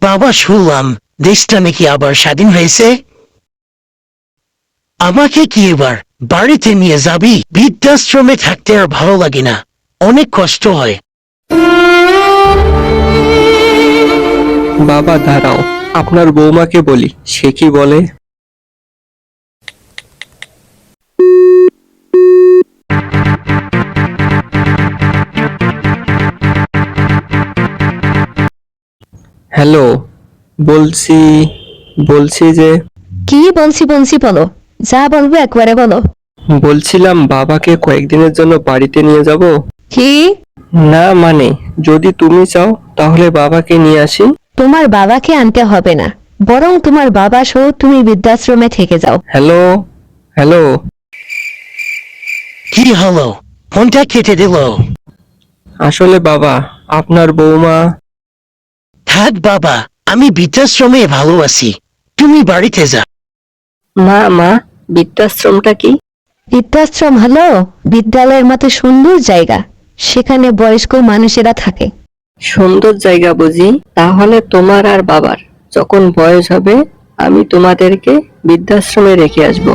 বাবা, শুনলাম দেশটা নাকি আবার স্বাধীন হয়েছে। আমাকে কি এবার বাড়িতে নিয়ে যাবি? বৃদ্ধাশ্রমে থাকতে আর ভালো লাগে না, অনেক কষ্ট হয়। বাবা দাঁড়াও, আপনার বৌমাকে বলি সে কি বলে। হ্যালো, বলছি বলছি যে কি বলছি বলছি বলো, যা বলবো একবারে বলো। বলছিলাম বাবাকে কয়েকদিনের জন্য বাড়িতে নিয়ে যাব। কি? না মানে, যদি তুমি চাও তাহলে বাবাকে নিয়ে আসি। তোমার বাবাকে আনতে হবে না, বরং তোমার বাবা সহ তুমি বৃদ্ধাশ্রমে থেকে যাও। Hello hello. কি হলো? ফোনটা কেটে দিল। আসলে বাবা, আপনার বৌমা। থাক বাবা, আমি বৃদ্ধাশ্রমে ভালো আছি, তুমি বাড়িতে যা। মা, বৃদ্ধাশ্রমটা কি? বৃদ্ধাশ্রম হলো বিদ্যালয়ের মতো সুন্দর জায়গা, সেখানে বয়স্ক মানুষেরা থাকে। সুন্দর জায়গা বুঝি? তাহলে তোমার আর বাবার যখন বয়স হবে আমি তোমাদেরকে বৃদ্ধাশ্রমে রেখে আসবো।